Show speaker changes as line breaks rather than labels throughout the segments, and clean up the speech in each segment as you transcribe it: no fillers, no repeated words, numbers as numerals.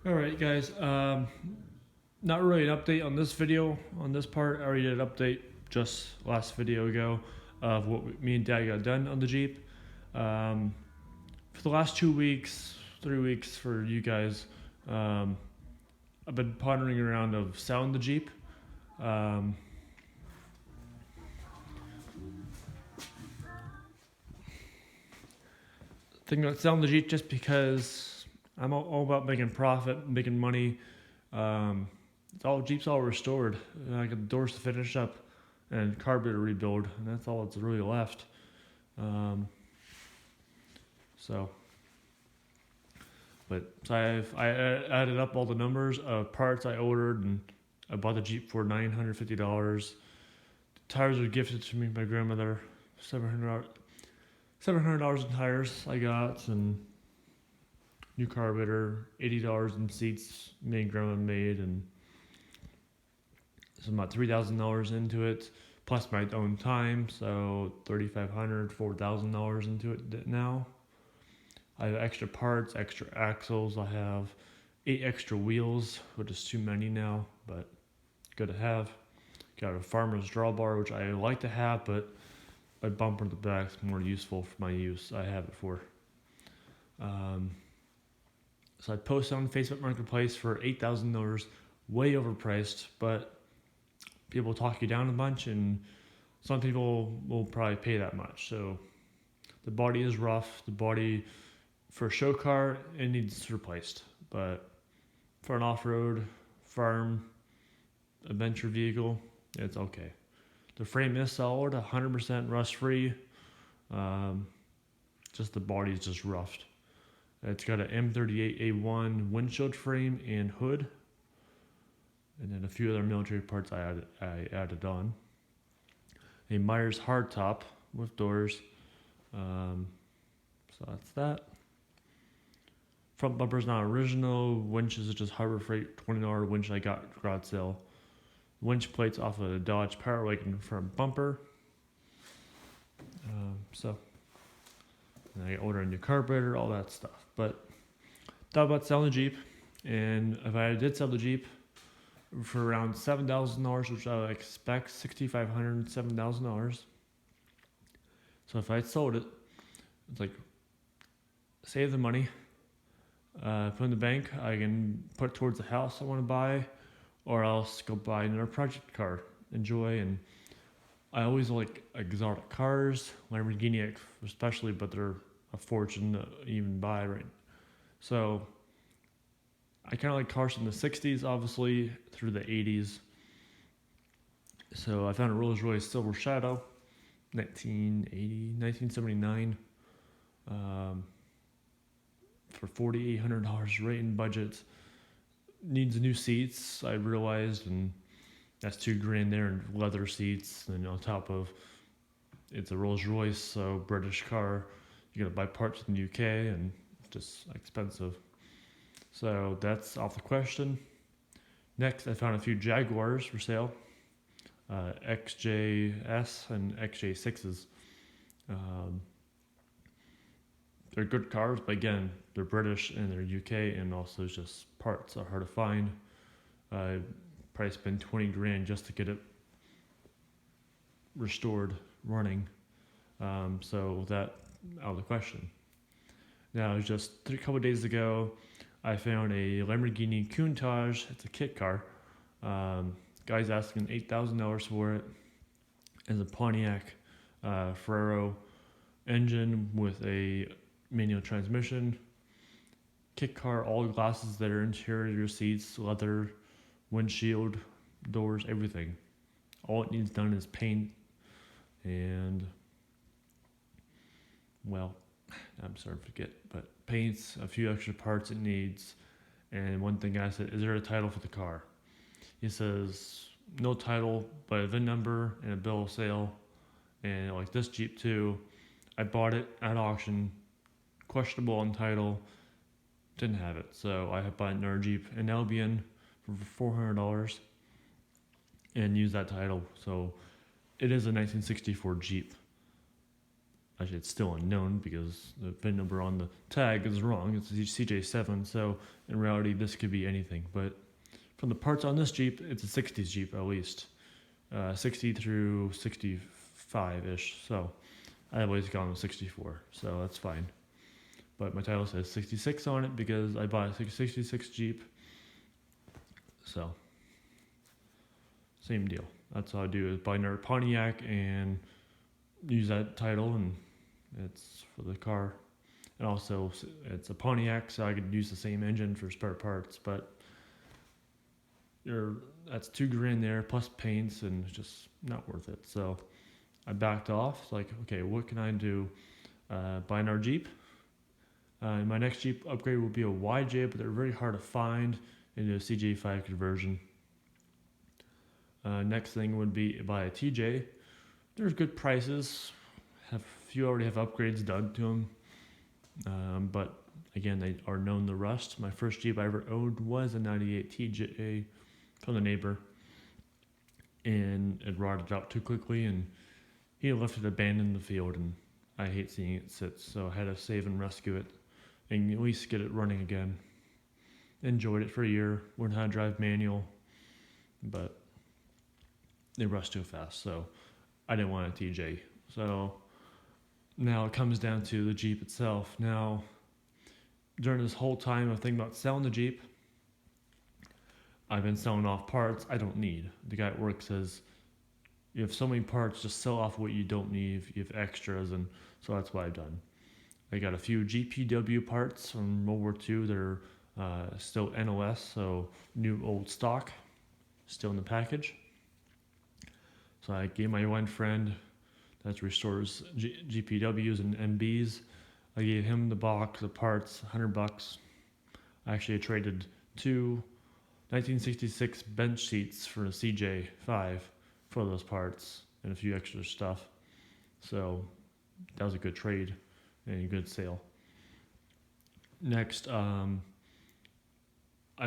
Alright guys, not really an update on this video, on this part. I already did an update just last video ago of what me and Dad got done on the Jeep. For the last 2 weeks, 3 weeks for you guys, I've been pondering around of selling the Jeep. Thinking about selling the Jeep just because I'm all about making profit, making money. Jeep's all restored. I got the doors to finish up and carburetor rebuild, and that's all that's really left. I added up all the numbers of parts I ordered, and I bought the Jeep for $950. The tires were gifted to me by my grandmother. $700 in tires I got, and new carburetor, $80 in seats me and grandma made, and so about $3,000 into it, plus my own time, so $3,500, $4,000 into it now. I have extra parts, extra axles. I have 8 extra wheels, which is too many now, but good to have. Got a farmer's drawbar, which I like to have, but my bumper in the back is more useful for my use. I have it for. So I posted on Facebook Marketplace for $8,000, way overpriced, but people talk you down a bunch, and some people will probably pay that much. So the body is rough. The body for a show car, it needs replaced, but for an off-road, farm, adventure vehicle, it's okay. The frame is solid, 100% rust-free. Just the body is just roughed. It's got an M38A1 windshield frame and hood, and then a few other military parts I added on. A Myers hardtop with doors. So that's that. Front bumper's not original. Winch is just Harbor Freight $20 winch I got garage sale. Winch plates off of the Dodge Power Wagon front bumper. And I ordered a new carburetor, all that stuff. But thought about selling the Jeep, and if I did sell the Jeep for around $7,000, which I would expect, $6,500, $7,000. So if I sold it, it's like save the money, put in the bank. I can put it towards the house I want to buy, or else go buy another project car, enjoy. And I always like exotic cars, Lamborghini especially, but they're a fortune to even buy right. So I kind of like cars from the 60s, obviously, through the 80s. So I found a Rolls-Royce Silver Shadow, 1979, for $4,800 right in budget. Needs new seats, I realized, and that's $2,000 there, and leather seats, and on top of it's a Rolls Royce, so British car, you gotta buy parts in the UK, and just expensive. So that's off the question. Next, I found a few Jaguars for sale, XJS and XJ6s. They're good cars, but again, they're British and they're UK, and also just parts are hard to find. Probably spend $20,000 just to get it restored, running. So that out of the question. Now, just a couple days ago, I found a Lamborghini Countach. It's a kit car. Guy's asking $8,000 for it. It's a Pontiac Ferrero engine with a manual transmission. Kit car, all glasses that are interior seats, leather, windshield, doors, everything. All it needs done is paint and, well, I'm sorry to forget, but paints, a few extra parts it needs. And one thing I said, is there a title for the car? He says, no title, but a VIN number and a bill of sale. And like this Jeep too, I bought it at auction, questionable on title, didn't have it. So I have bought another Jeep, an Albion, for $400 and use that title. So it is a 1964 Jeep. Actually, it's still unknown because the VIN number on the tag is wrong. It's a CJ7, so in reality, this could be anything. But from the parts on this Jeep, it's a 60s Jeep at least, 60 through 65-ish. So I've always gone with 64, so that's fine. But my title says 66 on it because I bought a 66 Jeep. So same deal. That's all I do is buy another Pontiac and use that title, and it's for the car. And also, it's a Pontiac, so I could use the same engine for spare parts. But that's $2,000 there plus paints, and it's just not worth it. So I backed off. It's like, okay, what can I do? Buy another Jeep. My next Jeep upgrade will be a YJ, but they're very hard to find into a CJ5 conversion. Next thing would be buy a TJ. There's good prices. A few already have upgrades done to them. But again, they are known to rust. My first Jeep I ever owned was a 98 TJ from the neighbor. And it rotted out too quickly, and he left it abandoned in the field, and I hate seeing it sit, so I had to save and rescue it and at least get it running again. Enjoyed it for a year, learned how to drive manual, but they rust too fast, so I didn't want a TJ. So now it comes down to the Jeep itself. Now, during this whole time of thinking about selling the Jeep, I've been selling off parts I don't need. The guy at work says, you have so many parts, just sell off what you don't need. You have extras, and so that's what I've done. I got a few GPW parts from World War II. They're still NOS, so new old stock, still in the package. So I gave my one friend that restores GPWs and MBs. I gave him the box of parts, $100. I actually traded 2 1966 bench seats for a CJ5 for those parts and a few extra stuff. So that was a good trade and a good sale. Next, I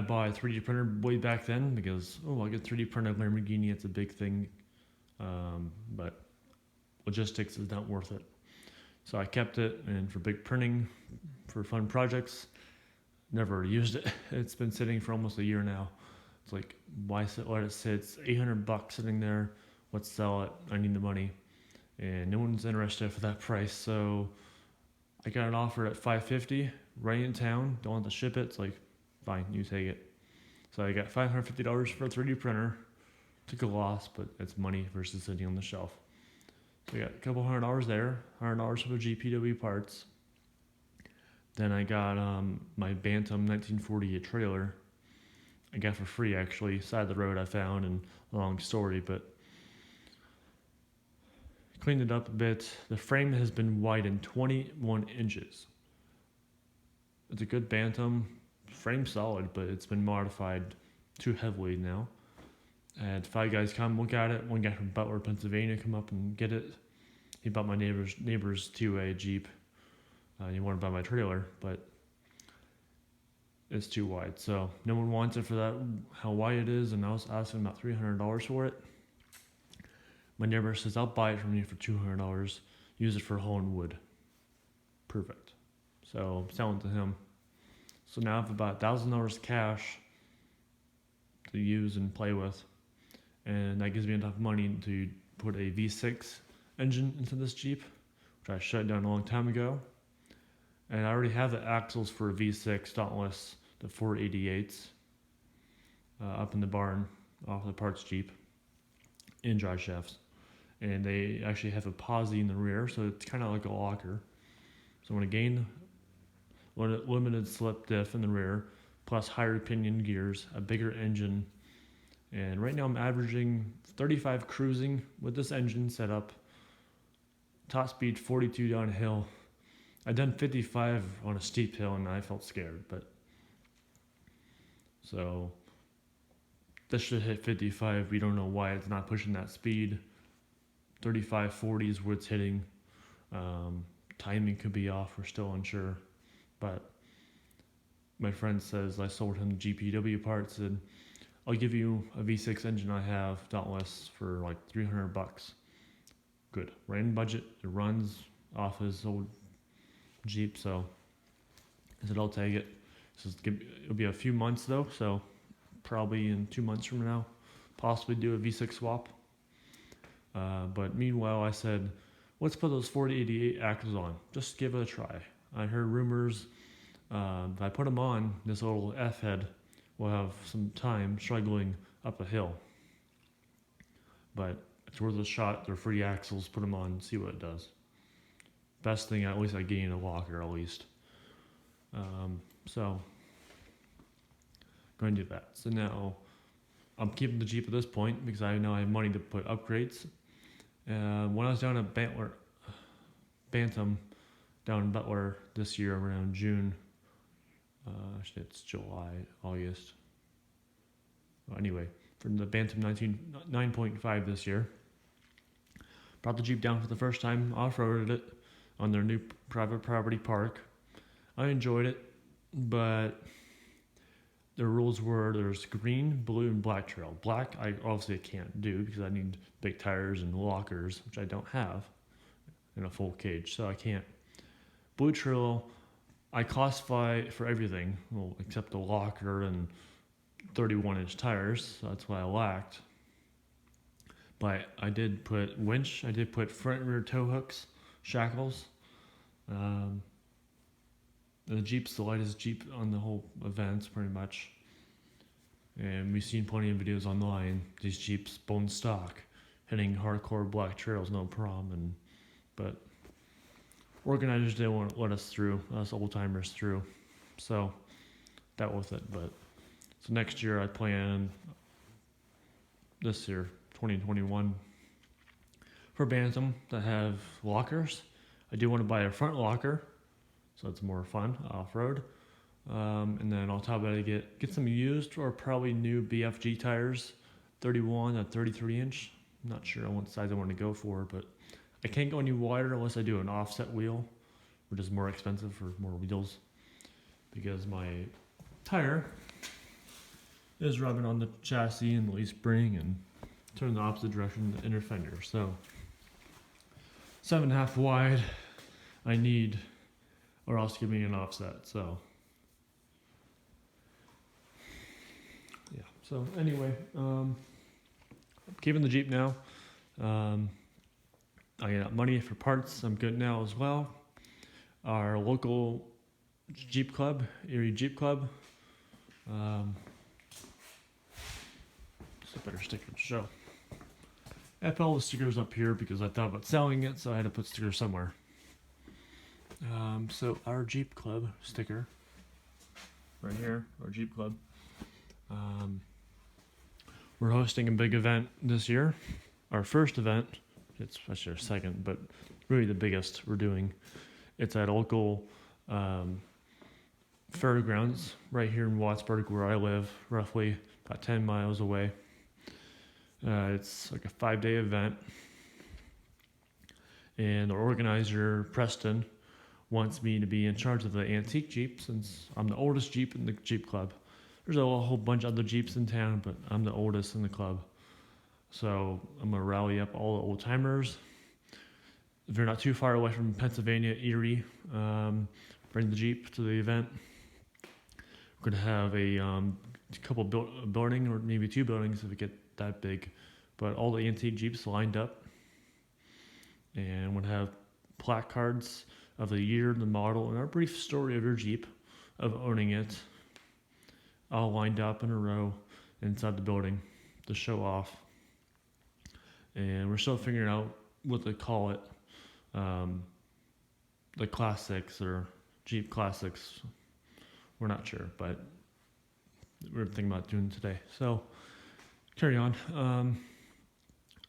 bought a 3D printer way back then because, I get 3D printed Lamborghini, it's a big thing. But logistics is not worth it. So I kept it, and for big printing, for fun projects, never used it. It's been sitting for almost a year now. It's like, why let it sit? It's $800 sitting there. Let's sell it. I need the money. And no one's interested for that price. So I got an offer at $550 right in town. Don't want to ship it. It's like, fine, you take it. So I got $550 for a 3D printer. Took a loss, but it's money versus sitting on the shelf. So I got a couple $100 there, $100 for the GPW parts. Then I got my Bantam 1948 trailer. I got for free, actually, side of the road I found, and long story, but cleaned it up a bit. The frame has been widened 21 inches. It's a good Bantam, frame solid, but it's been modified too heavily now. I had 5 guys come look at it. One guy from Butler, Pennsylvania, come up and get it. He bought my neighbor's 2A Jeep. He wanted to buy my trailer, but it's too wide. So no one wants it for that, how wide it is, and I was asking about $300 for it. My neighbor says, I'll buy it from you for $200. Use it for hauling wood. Perfect. So I'm selling to him. So now I have about $1,000 cash to use and play with. And that gives me enough money to put a V6 engine into this Jeep, which I shut down a long time ago. And I already have the axles for a V6 Dauntless, the 488s, up in the barn off the parts Jeep in drive shafts. And they actually have a posi in the rear, so it's kind of like a locker. So I'm going to gain limited slip diff in the rear, plus higher pinion gears, a bigger engine. And right now I'm averaging 35 cruising with this engine set up. Top speed 42 downhill. I done 55 on a steep hill and I felt scared, but so this should hit 55. We don't know why it's not pushing that speed. 35, 40 is where it's hitting. Timing could be off. We're still unsure, but my friend says I sold him GPW parts and I'll give you a V6 engine I have, Dauntless, for like $300. Good, right in budget. It runs, off his old Jeep, so I said I'll take it. It'll be a few months though, so probably in 2 months from now, possibly do a V6 swap. But meanwhile, I said, let's put those 4088 axles on. Just give it a try. I heard rumors. If I put them on, this little F head will have some time struggling up a hill. But it's worth a shot. They're free axles. Put them on, see what it does. Best thing, at least I gain a locker at least. So, going to do that. So now, I'm keeping the Jeep at this point because I know I have money to put upgrades. When I was down at Bantam, down in Butler this year around June, actually it's July, August. Well, anyway, from the Bantam 9.5 this year, brought the Jeep down for the first time, off-roaded it on their new private property park. I enjoyed it, but the rules were there's green, blue, and black trail. Black, I obviously can't do because I need big tires and lockers, which I don't have in a full cage, so I can't. Blue trail, I classify for everything, well, except the locker and 31-inch tires, so that's what I lacked. But I did put winch, I did put front and rear tow hooks, shackles. The Jeep's the lightest Jeep on the whole event, pretty much. And we've seen plenty of videos online. These Jeeps, bone stock, hitting hardcore black trails, no problem. But organizers didn't want to let us through, us old timers through. So that was it. But so next year I plan, this year, 2021, for Bantam to have lockers. I do want to buy a front locker, so it's more fun off-road. And then on top of it, I get some used or probably new BFG tires, 31 to 33 inch. I'm not sure on what size I want to go for, but I can't go any wider unless I do an offset wheel, which is more expensive for more wheels, because my tire is rubbing on the chassis and the leaf spring and turning the opposite direction the inner fender. So 7.5 wide I need, or else give me an offset. So yeah, so anyway, I'm keeping the Jeep now. I got money for parts, I'm good now as well. Our local Jeep club, Erie Jeep Club, it's a better sticker to show. I put all the stickers up here because I thought about selling it, so I had to put stickers somewhere. So our Jeep Club sticker, right here, our Jeep Club. We're hosting a big event this year. Our first event, it's actually our second, but really the biggest we're doing. It's at a local fairgrounds right here in Wattsburg, where I live, roughly about 10 miles away. It's like a 5-day event, and the organizer, Preston, wants me to be in charge of the antique Jeep, since I'm the oldest Jeep in the Jeep Club. There's a whole bunch of other Jeeps in town, but I'm the oldest in the club. So I'm going to rally up all the old timers. If you're not too far away from Pennsylvania, Erie, bring the Jeep to the event. We're going to have a couple building, or maybe 2 buildings if we get that big, but all the antique Jeeps lined up. And we'll have placards of the year, the model, and our brief story of your Jeep, of owning it, all lined up in a row inside the building to show off. And we're still figuring out what to call it. The classics or Jeep classics. We're not sure, but we're thinking about doing today. So carry on.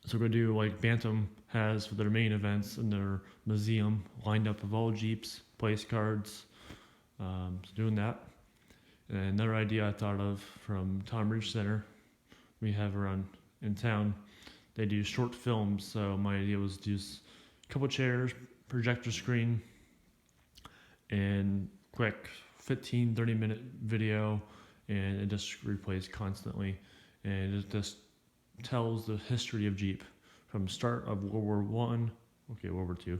So we're going to do like Bantam has for their main events in their museum, lined up of all Jeeps, place cards. So doing that. And another idea I thought of from Tom Ridge Center, we have around in town, they do short films. So my idea was to use a couple chairs, projector screen, and quick 15-30 minute video, and it just replays constantly, and it just tells the history of Jeep from start of World War One, World War Two,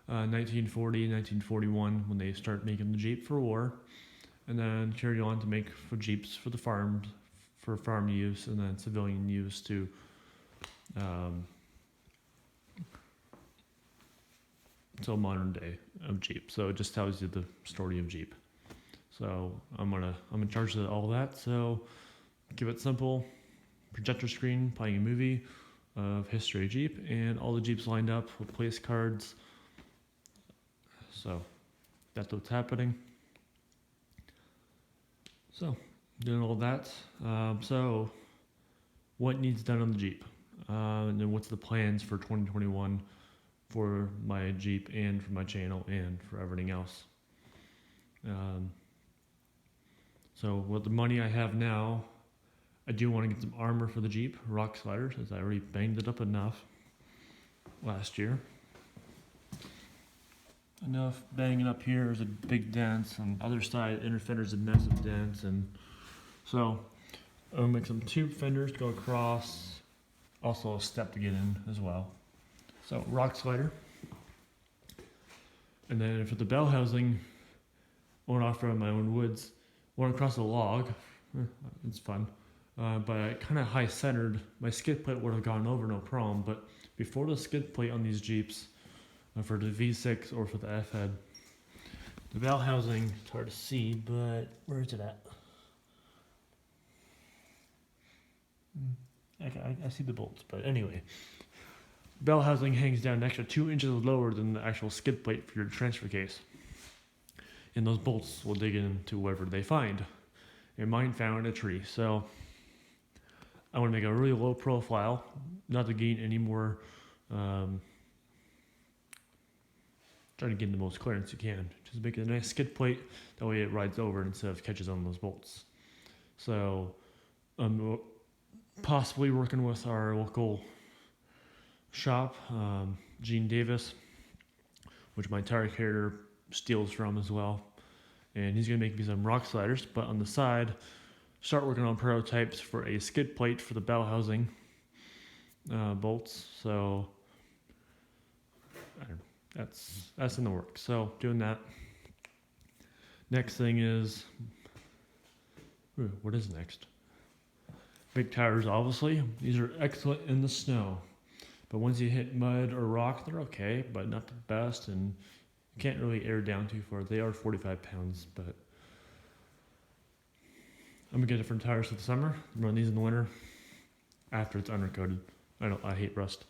1940, 1941 when they start making the Jeep for war, and then carried on to make for Jeeps for the farms, for farm use, and then civilian use to till modern day of Jeep. So it just tells you the story of Jeep. So I'm in charge of all that. So keep it simple. Projector screen playing a movie of history of Jeep, and all the Jeeps lined up with place cards. So that's what's happening. So doing all that. So what needs done on the Jeep? And then what's the plans for 2021 for my Jeep and for my channel and for everything else? So with the money I have now, I do want to get some armor for the Jeep, rock sliders, as I already banged it up enough last year. Enough banging up here is a big dent, and other side inner fender's a massive dent, and so I'll make some tube fenders to go across, also a step to get in as well. So rock slider, and then for the bell housing, I went off from my own woods, went across a log. It's fun. But I kind of high centered. My skid plate would have gone over no problem, but before the skid plate on these Jeeps, for the V6 or for the F-head, the bell housing, it's hard to see, but where is it at? I see the bolts, but anyway. Bell housing hangs down an extra 2 inches lower than the actual skid plate for your transfer case. And those bolts will dig into wherever they find. And mine found a tree, so I want to make a really low profile, not to gain any more, try to gain the most clearance you can. Just make it a nice skid plate, that way it rides over instead of catches on those bolts. So I'm possibly working with our local shop, Gene Davis, which my tire carrier steals from as well. And he's going to make me some rock sliders, but on the side, start working on prototypes for a skid plate for the bell housing bolts. So that's in the works. So doing that. Next thing is, what is next? Big tires, obviously. These are excellent in the snow, but once you hit mud or rock, they're okay, but not the best, and you can't really air down too far. They are 45 pounds, but I'm gonna get different tires for the summer. Run these in the winter after it's undercoated. I hate rust.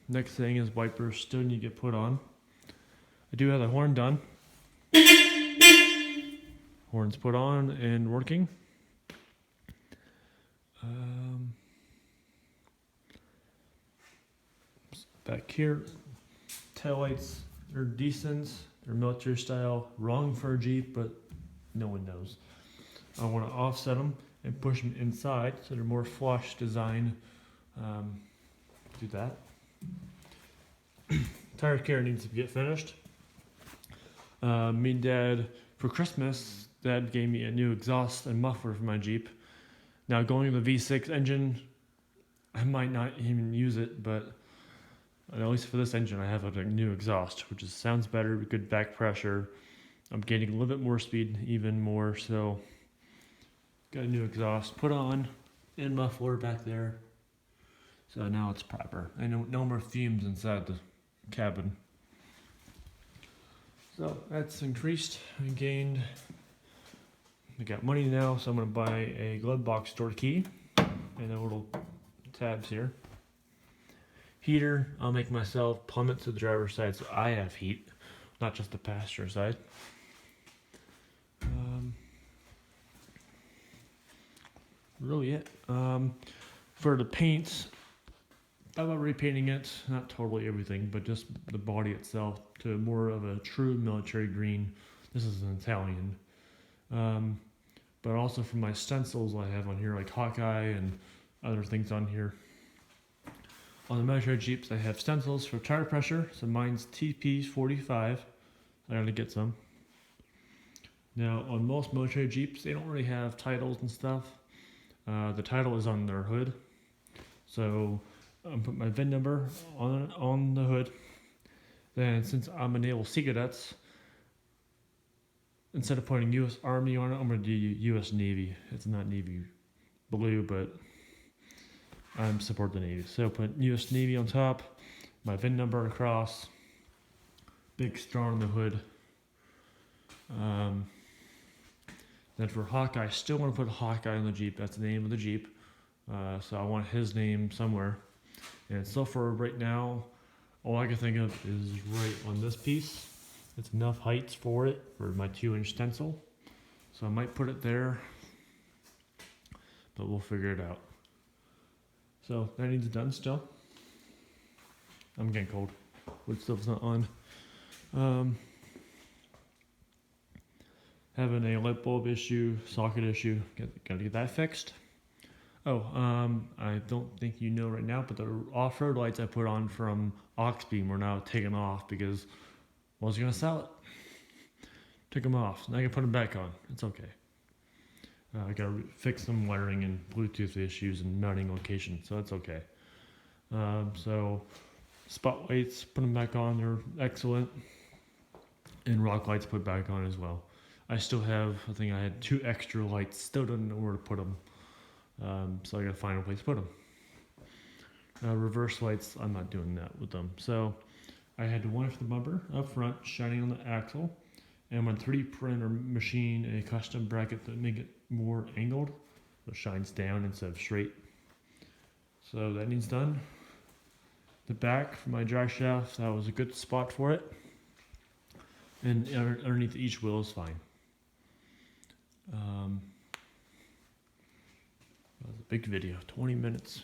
Next thing is wipers still need to get put on. I do have the horn done. Horns put on and working. Back here, taillights are decent. They're military style. Wrong for a Jeep, but no one knows. I want to offset them and push them inside so they're more flush design. Do that. Tire care needs to get finished. Me and Dad, for Christmas, Dad gave me a new exhaust and muffler for my Jeep. Now going to the V6 engine, I might not even use it, but at least for this engine, I have a new exhaust, which sounds better, good back pressure. I'm getting a little bit more speed, even more, so got a new exhaust put on and muffler back there. So now it's proper. And no more fumes inside the cabin. So that's increased and gained. I got money now, so I'm going to buy a glove box door key and a little tabs here. Heater, I'll make myself plummet to the driver's side so I have heat, not just the passenger side. Really it. For the paint, I'm about repainting it, not totally everything, but just the body itself to more of a true military green. This is an Italian. But also for my stencils I have on here, like Hawkeye and other things on here. On the military Jeeps, I have stencils for tire pressure. So mine's TP45. I gotta get some. Now, on most military Jeeps, they don't really have titles and stuff. The title is on their hood. So I'm putting my VIN number on the hood, Then since I'm a Naval Sea Cadets, instead of putting U.S. Army on it, I'm going to do U.S. Navy. It's not Navy blue, but I'm support the Navy. So put U.S. Navy on top, my VIN number across, big star on the hood. Then for Hawkeye, I still want to put Hawkeye on the Jeep. That's the name of the Jeep. So I want his name somewhere. And so for right now, all I can think of is right on this piece. It's enough heights for it, for my 2-inch stencil. So I might put it there, but we'll figure it out. So that needs done still. I'm getting cold. Wood stove's not on. Having a light bulb issue, socket issue. Gotta get that fixed. Oh, I don't think you know right now, but the off-road lights I put on from Oxbeam were now taken off because I was gonna sell it. Took them off. Now I can put them back on. It's okay. I gotta fix some wiring and Bluetooth issues and mounting location, so that's okay. So spotlights, put them back on. They're excellent. And rock lights put back on as well. I still have, I think I had 2 extra lights. Still don't know where to put them. So I gotta find a place to put them. Reverse lights, I'm not doing that with them. So I had one for the bumper up front, shining on the axle. And I'm gonna 3D print or machine a custom bracket to make it more angled. So it shines down instead of straight. So that needs done. The back for my drive shaft, that was a good spot for it. And underneath each wheel is fine. That was a big video, 20 minutes.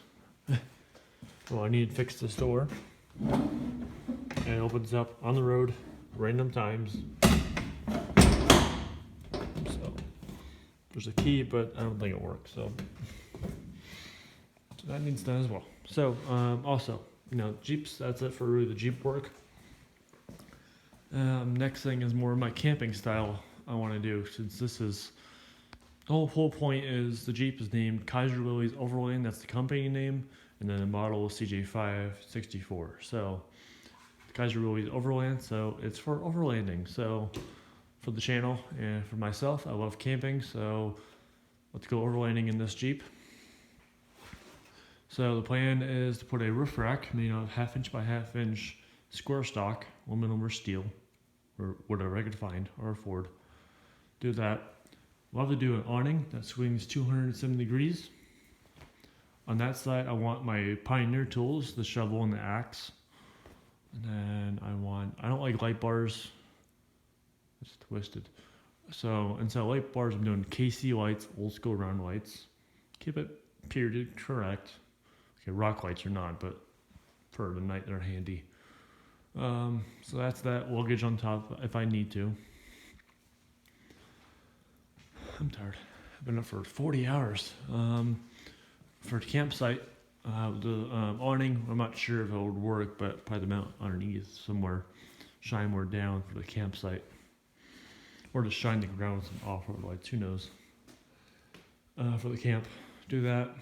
Well, I need to fix this door. And it opens up on the road, random times. So there's a key, but I don't think it works. So that needs done as well. So also, Jeeps. That's it for really the Jeep work. Next thing is more of my camping style I want to do, since this is the whole point is the Jeep is named Kaiser Willys Overland. That's the company name, and then the model is CJ564. So Kaiser Willys Overland. So it's for overlanding. So for the channel and for myself, I love camping. So let's go overlanding in this Jeep. So the plan is to put a roof rack made of 1/2 inch by 1/2 inch square stock, aluminum or steel, or whatever I could find or afford. Do that. Love to do an awning that swings 270 degrees. On that side, I want my Pioneer tools, the shovel and the axe. And then I don't like light bars. It's twisted. So instead of light bars, I'm doing KC lights, old school round lights. Keep it period correct. Okay, rock lights are not, but for the night they're handy. So that's that. Luggage on top if I need to. I'm tired. I've been up for 40 hours. For the campsite, the awning, I'm not sure if it would work, but probably the mount underneath somewhere, shine more down for the campsite. Or just shine the ground with some off-road lights, who knows. For the camp, do that.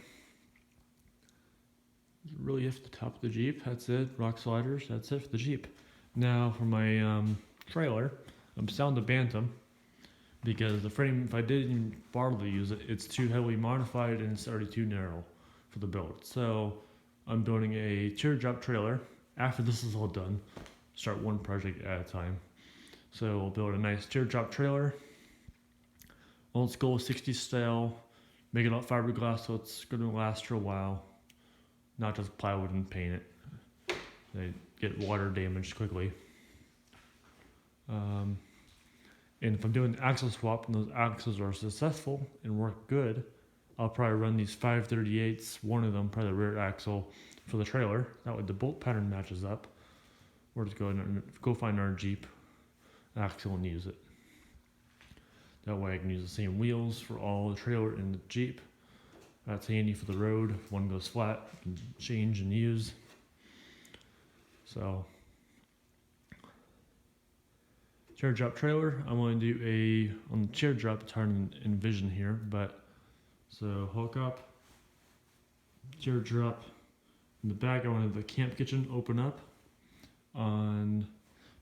Really it for the top of the Jeep, that's it. Rock sliders, that's it for the Jeep. Now for my trailer, I'm selling the Bantam because the frame, if I didn't bother to use it, it's too heavily modified and it's already too narrow for the build. So I'm building a teardrop trailer. After this is all done, start one project at a time. So we'll build a nice teardrop trailer, old school 60s style, make it out fiberglass so it's going to last for a while. Not just plywood and paint it. They get water damaged quickly. And if I'm doing the axle swap and those axles are successful and work good, I'll probably run these 538s, one of them, probably the rear axle, for the trailer. That way the bolt pattern matches up. Or just go find our Jeep axle and use it. That way I can use the same wheels for all the trailer and the Jeep. That's handy for the road. If one goes flat, you can change and use. So, teardrop trailer. I'm going to do on the teardrop, it's hard to envision here, but so hook up, teardrop. In the back, I want to have the camp kitchen open up. On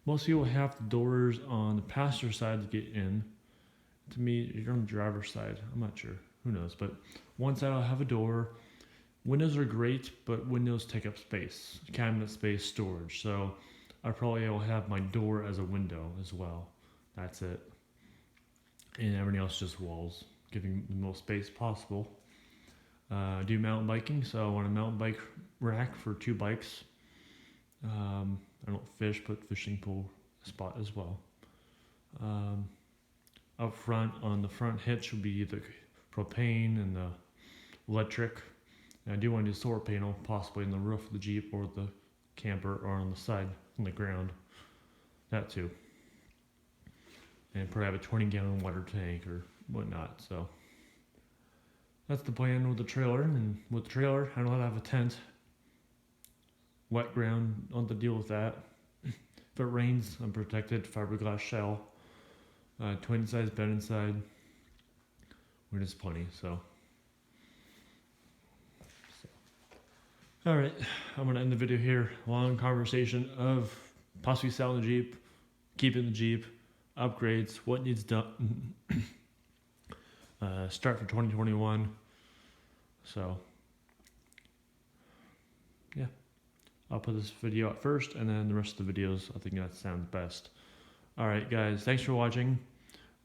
most people have the doors on the passenger side to get in. To me, you're on the driver's side. I'm not sure. Who knows? But one side I'll have a door. Windows are great, but windows take up space, cabinet space, storage. So I probably will have my door as a window as well. That's it. And everything else just walls, giving the most space possible. I do mountain biking, so I want a mountain bike rack for 2 bikes. I don't fish, but fishing pool spot as well. Up front, on the front hitch will be the propane and the electric. And I do want to do a solar panel, possibly in the roof of the Jeep or the camper or on the side, on the ground. That too. And probably have a 20-gallon water tank or whatnot. So that's the plan with the trailer. And with the trailer, I don't have a tent. Wet ground, don't have to deal with that. If it rains, I'm protected. Fiberglass shell. Twin size bed inside. We're just plenty, so. Alright, I'm going to end the video here. Long conversation of possibly selling the Jeep, keeping the Jeep, upgrades, what needs done. Start for 2021. So, yeah. I'll put this video out first, and then the rest of the videos, I think that sounds best. Alright guys, thanks for watching.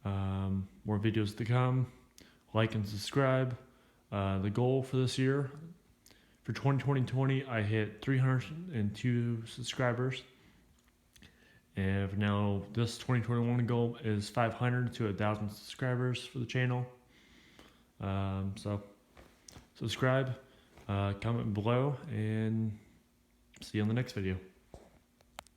More videos to come. Like and subscribe. The goal for this year, for 2020, I hit 302 subscribers. And for now, this 2021 goal is 500 to 1,000 subscribers for the channel. So, subscribe, comment below, and see you on the next video.